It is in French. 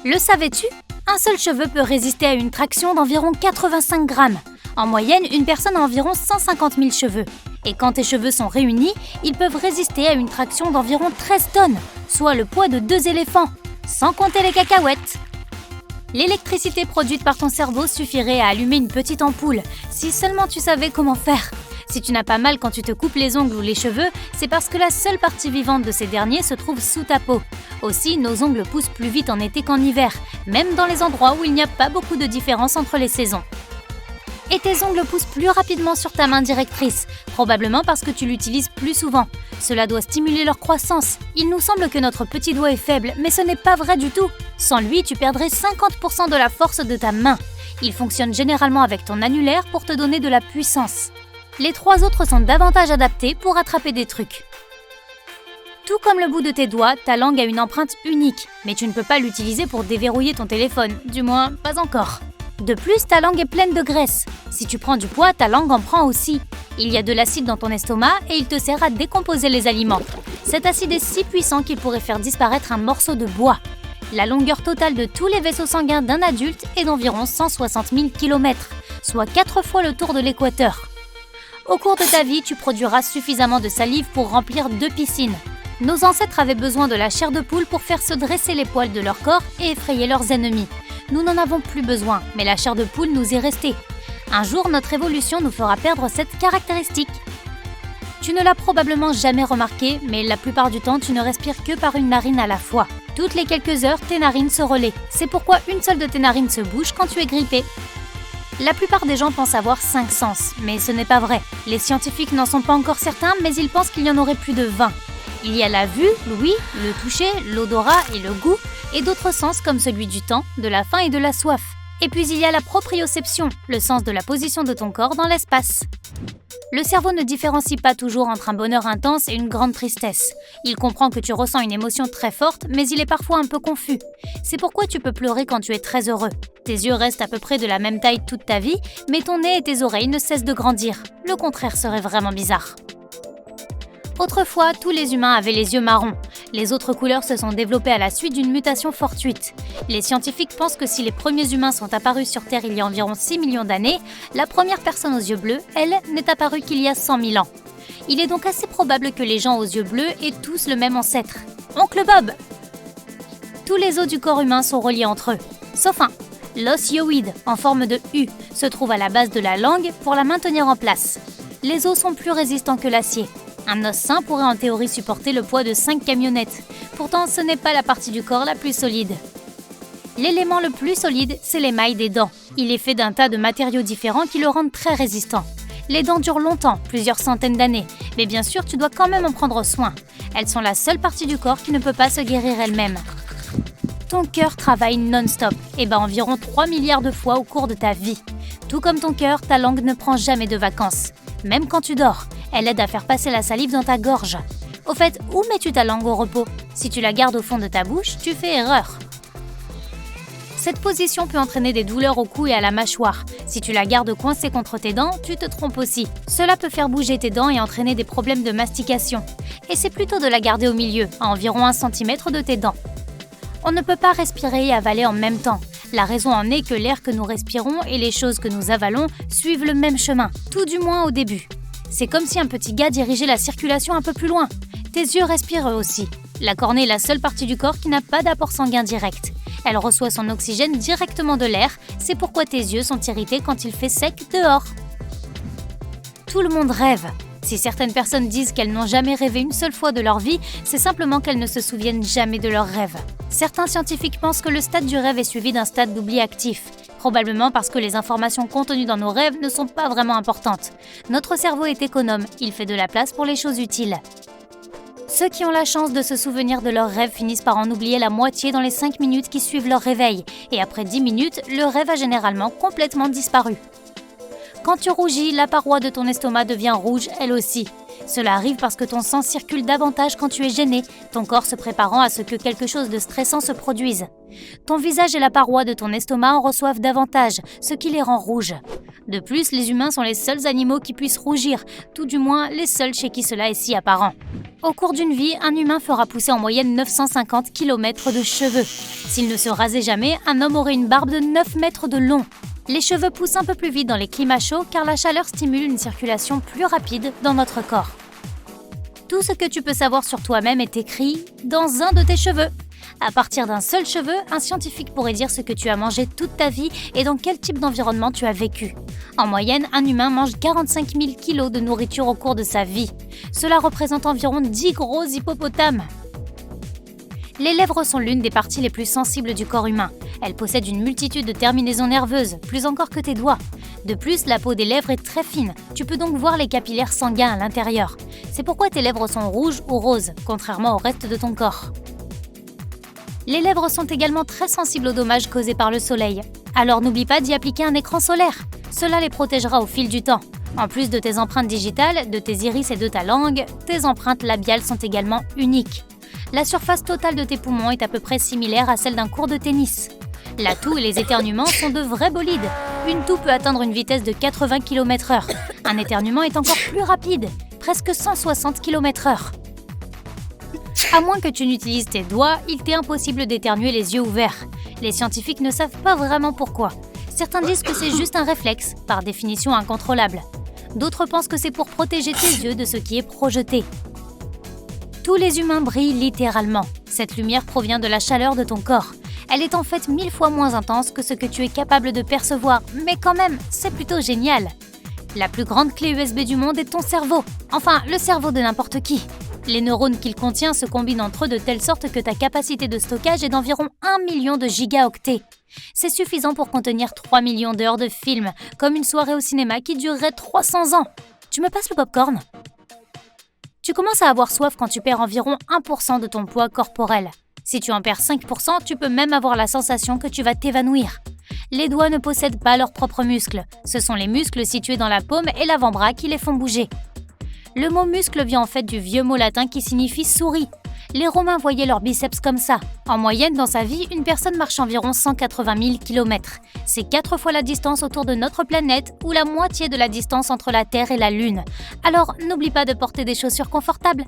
Le savais-tu? Un seul cheveu peut résister à une traction d'environ 85 grammes. En moyenne, une personne a environ 150 000 cheveux. Et quand tes cheveux sont réunis, ils peuvent résister à une traction d'environ 13 tonnes, soit le poids de 2 éléphants, sans compter les cacahuètes. L'électricité produite par ton cerveau suffirait à allumer une petite ampoule, si seulement tu savais comment faire. Si tu n'as pas mal quand tu te coupes les ongles ou les cheveux, c'est parce que la seule partie vivante de ces derniers se trouve sous ta peau. Aussi, nos ongles poussent plus vite en été qu'en hiver, même dans les endroits où il n'y a pas beaucoup de différence entre les saisons. Et tes ongles poussent plus rapidement sur ta main directrice, probablement parce que tu l'utilises plus souvent. Cela doit stimuler leur croissance. Il nous semble que notre petit doigt est faible, mais ce n'est pas vrai du tout. Sans lui, tu perdrais 50% de la force de ta main. Il fonctionne généralement avec ton annulaire pour te donner de la puissance. Les 3 autres sont davantage adaptés pour attraper des trucs. Tout comme le bout de tes doigts, ta langue a une empreinte unique, mais tu ne peux pas l'utiliser pour déverrouiller ton téléphone, du moins pas encore. De plus, ta langue est pleine de graisse. Si tu prends du poids, ta langue en prend aussi. Il y a de l'acide dans ton estomac et il te sert à décomposer les aliments. Cet acide est si puissant qu'il pourrait faire disparaître un morceau de bois. La longueur totale de tous les vaisseaux sanguins d'un adulte est d'environ 160 000 km, soit 4 fois le tour de l'équateur. Au cours de ta vie, tu produiras suffisamment de salive pour remplir 2 piscines. Nos ancêtres avaient besoin de la chair de poule pour faire se dresser les poils de leur corps et effrayer leurs ennemis. Nous n'en avons plus besoin, mais la chair de poule nous est restée. Un jour, notre évolution nous fera perdre cette caractéristique. Tu ne l'as probablement jamais remarqué, mais la plupart du temps, tu ne respires que par une narine à la fois. Toutes les quelques heures, tes narines se relaient. C'est pourquoi une seule de tes narines se bouge quand tu es grippé. La plupart des gens pensent avoir 5 sens, mais ce n'est pas vrai. Les scientifiques n'en sont pas encore certains, mais ils pensent qu'il y en aurait plus de 20. Il y a la vue, l'ouïe, le toucher, l'odorat et le goût, et d'autres sens comme celui du temps, de la faim et de la soif. Et puis il y a la proprioception, le sens de la position de ton corps dans l'espace. Le cerveau ne différencie pas toujours entre un bonheur intense et une grande tristesse. Il comprend que tu ressens une émotion très forte, mais il est parfois un peu confus. C'est pourquoi tu peux pleurer quand tu es très heureux. Tes yeux restent à peu près de la même taille toute ta vie, mais ton nez et tes oreilles ne cessent de grandir. Le contraire serait vraiment bizarre. Autrefois, tous les humains avaient les yeux marrons. Les autres couleurs se sont développées à la suite d'une mutation fortuite. Les scientifiques pensent que si les premiers humains sont apparus sur Terre il y a environ 6 millions d'années, la première personne aux yeux bleus, elle, n'est apparue qu'il y a 100 000 ans. Il est donc assez probable que les gens aux yeux bleus aient tous le même ancêtre. Oncle Bob! Tous les os du corps humain sont reliés entre eux, sauf un. L'os hyoïde, en forme de U, se trouve à la base de la langue pour la maintenir en place. Les os sont plus résistants que l'acier. Un os sain pourrait en théorie supporter le poids de 5 camionnettes. Pourtant, ce n'est pas la partie du corps la plus solide. L'élément le plus solide, c'est l'émail des dents. Il est fait d'un tas de matériaux différents qui le rendent très résistant. Les dents durent longtemps, plusieurs centaines d'années, mais bien sûr, tu dois quand même en prendre soin. Elles sont la seule partie du corps qui ne peut pas se guérir elle-même. Ton cœur travaille non-stop, et bat environ 3 milliards de fois au cours de ta vie. Tout comme ton cœur, ta langue ne prend jamais de vacances. Même quand tu dors, elle aide à faire passer la salive dans ta gorge. Au fait, où mets-tu ta langue au repos? Si tu la gardes au fond de ta bouche, tu fais erreur. Cette position peut entraîner des douleurs au cou et à la mâchoire. Si tu la gardes coincée contre tes dents, tu te trompes aussi. Cela peut faire bouger tes dents et entraîner des problèmes de mastication. Et c'est plutôt de la garder au milieu, à environ 1 cm de tes dents. On ne peut pas respirer et avaler en même temps. La raison en est que l'air que nous respirons et les choses que nous avalons suivent le même chemin, tout du moins au début. C'est comme si un petit gars dirigeait la circulation un peu plus loin. Tes yeux respirent eux aussi. La cornée est la seule partie du corps qui n'a pas d'apport sanguin direct. Elle reçoit son oxygène directement de l'air, c'est pourquoi tes yeux sont irrités quand il fait sec dehors. Tout le monde rêve. Si certaines personnes disent qu'elles n'ont jamais rêvé une seule fois de leur vie, c'est simplement qu'elles ne se souviennent jamais de leurs rêves. Certains scientifiques pensent que le stade du rêve est suivi d'un stade d'oubli actif, probablement parce que les informations contenues dans nos rêves ne sont pas vraiment importantes. Notre cerveau est économe, il fait de la place pour les choses utiles. Ceux qui ont la chance de se souvenir de leurs rêves finissent par en oublier la moitié dans les 5 minutes qui suivent leur réveil, et après 10 minutes, le rêve a généralement complètement disparu. Quand tu rougis, la paroi de ton estomac devient rouge, elle aussi. Cela arrive parce que ton sang circule davantage quand tu es gêné, ton corps se préparant à ce que quelque chose de stressant se produise. Ton visage et la paroi de ton estomac en reçoivent davantage, ce qui les rend rouges. De plus, les humains sont les seuls animaux qui puissent rougir, tout du moins les seuls chez qui cela est si apparent. Au cours d'une vie, un humain fera pousser en moyenne 950 km de cheveux. S'il ne se rasait jamais, un homme aurait une barbe de 9 mètres de long. Les cheveux poussent un peu plus vite dans les climats chauds car la chaleur stimule une circulation plus rapide dans notre corps. Tout ce que tu peux savoir sur toi-même est écrit dans un de tes cheveux. À partir d'un seul cheveu, un scientifique pourrait dire ce que tu as mangé toute ta vie et dans quel type d'environnement tu as vécu. En moyenne, un humain mange 45 000 kg de nourriture au cours de sa vie. Cela représente environ 10 gros hippopotames. Les lèvres sont l'une des parties les plus sensibles du corps humain. Elles possèdent une multitude de terminaisons nerveuses, plus encore que tes doigts. De plus, la peau des lèvres est très fine, tu peux donc voir les capillaires sanguins à l'intérieur. C'est pourquoi tes lèvres sont rouges ou roses, contrairement au reste de ton corps. Les lèvres sont également très sensibles aux dommages causés par le soleil. Alors n'oublie pas d'y appliquer un écran solaire. Cela les protégera au fil du temps. En plus de tes empreintes digitales, de tes iris et de ta langue, tes empreintes labiales sont également uniques. La surface totale de tes poumons est à peu près similaire à celle d'un court de tennis. La toux et les éternuements sont de vrais bolides. Une toux peut atteindre une vitesse de 80 km/h. Un éternuement est encore plus rapide, presque 160 km/h. À moins que tu n'utilises tes doigts, il t'est impossible d'éternuer les yeux ouverts. Les scientifiques ne savent pas vraiment pourquoi. Certains disent que c'est juste un réflexe, par définition incontrôlable. D'autres pensent que c'est pour protéger tes yeux de ce qui est projeté. Tous les humains brillent littéralement. Cette lumière provient de la chaleur de ton corps. Elle est en fait 1000 fois moins intense que ce que tu es capable de percevoir, mais quand même, c'est plutôt génial. La plus grande clé USB du monde est ton cerveau. Enfin, le cerveau de n'importe qui. Les neurones qu'il contient se combinent entre eux de telle sorte que ta capacité de stockage est d'environ 1 million de gigaoctets. C'est suffisant pour contenir 3 millions d'heures de films, comme une soirée au cinéma qui durerait 300 ans. Tu me passes le popcorn ? Tu commences à avoir soif quand tu perds environ 1% de ton poids corporel. Si tu en perds 5%, tu peux même avoir la sensation que tu vas t'évanouir. Les doigts ne possèdent pas leurs propres muscles. Ce sont les muscles situés dans la paume et l'avant-bras qui les font bouger. Le mot muscle vient en fait du vieux mot latin qui signifie souris. Les Romains voyaient leurs biceps comme ça. En moyenne, dans sa vie, une personne marche environ 180 000 km. C'est 4 fois la distance autour de notre planète ou la moitié de la distance entre la Terre et la Lune. Alors, n'oublie pas de porter des chaussures confortables.